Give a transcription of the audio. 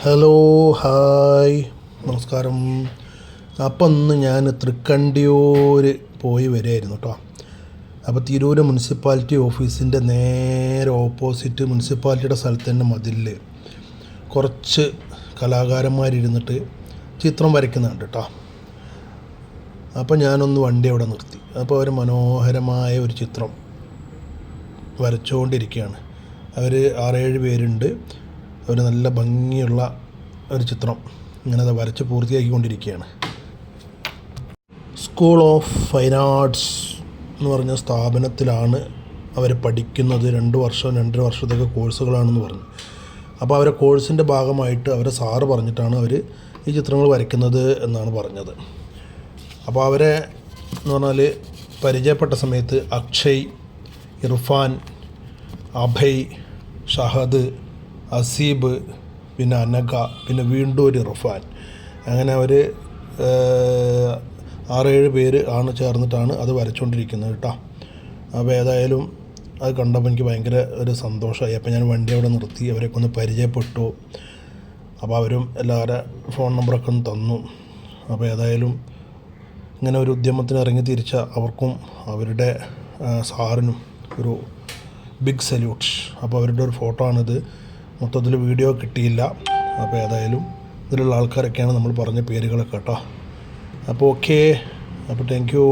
Hello hi നമസ്കാരം. അപ്പം ഇന്ന് ഞാൻ തൃക്കണ്ടിയൂർ പോയി വരികയായിരുന്നു കേട്ടോ. അപ്പോൾ തിരൂർ മുനിസിപ്പാലിറ്റി ഓഫീസിൻ്റെ നേരെ ഓപ്പോസിറ്റ് മുനിസിപ്പാലിറ്റിയുടെ സ്ഥലത്ത് തന്നെ മതിലിൽ കുറച്ച് കലാകാരന്മാരിരുന്നിട്ട് ചിത്രം വരയ്ക്കുന്നുണ്ട് കേട്ടോ. അപ്പോൾ ഞാനൊന്ന് വണ്ടി അവിടെ നിർത്തി. അപ്പോൾ അവർ മനോഹരമായ ഒരു ചിത്രം വരച്ചുകൊണ്ടിരിക്കുകയാണ്. അവർ 6-7 പേരുണ്ട്. ഒരു നല്ല ഭംഗിയുള്ള ഒരു ചിത്രം ഇങ്ങനെ വരച്ച് പൂർത്തിയാക്കിക്കൊണ്ടിരിക്കുകയാണ്. സ്കൂൾ ഓഫ് ഫൈൻ ആർട്സ് എന്ന് പറഞ്ഞ സ്ഥാപനത്തിലാണ് അവർ പഠിക്കുന്നത്. 2 വർഷം 2.5 വർഷത്തേക്ക് കോഴ്സുകളാണെന്ന് പറഞ്ഞു. അപ്പോൾ അവരെ കോഴ്സിൻ്റെ ഭാഗമായിട്ട് അവരെ സാറ് പറഞ്ഞിട്ടാണ് അവർ ഈ ചിത്രങ്ങൾ വരയ്ക്കുന്നത് എന്നാണ് പറഞ്ഞത്. അപ്പോൾ അവരെ എന്ന് പറഞ്ഞാൽ പരിചയപ്പെട്ട സമയത്ത് അക്ഷയ്, ഇർഫാൻ, അഭയ്, ഷഹദ്, അസീബ്, പിന്നെ അനഘ, പിന്നെ വീണ്ടും ഒരു ഇർഫാൻ, അങ്ങനെ അവർ 6-7 പേര് ആണ് ചേർന്നിട്ടാണ് അത് വരച്ചുകൊണ്ടിരിക്കുന്നത് കേട്ടോ. അപ്പോൾ ഏതായാലും അത് കണ്ടപ്പോൾ എനിക്ക് ഭയങ്കര ഒരു സന്തോഷമായി. അപ്പോൾ ഞാൻ വണ്ടി അവിടെ നിർത്തി അവരൊക്കെ ഒന്ന് പരിചയപ്പെട്ടു. അപ്പോൾ അവരും എല്ലാവരുടെ ഫോൺ നമ്പറൊക്കെ ഒന്ന് തന്നു. അപ്പോൾ ഏതായാലും ഇങ്ങനെ ഒരു ഉദ്യമത്തിന് ഇറങ്ങി തിരിച്ച അവർക്കും അവരുടെ സാറിനും ഒരു ബിഗ് സല്യൂട്ട്. അപ്പോൾ അവരുടെ ഒരു ഫോട്ടോ ആണിത്. മൊത്തത്തിൽ വീഡിയോ കിട്ടിയില്ല. അപ്പോൾ ഏതായാലും ഇതിലുള്ള ആൾക്കാരൊക്കെയാണ് നമ്മൾ പറഞ്ഞ പേരുകളൊക്കെ കേട്ടോ. അപ്പോൾ ഓക്കെ, അപ്പോൾ താങ്ക് യു.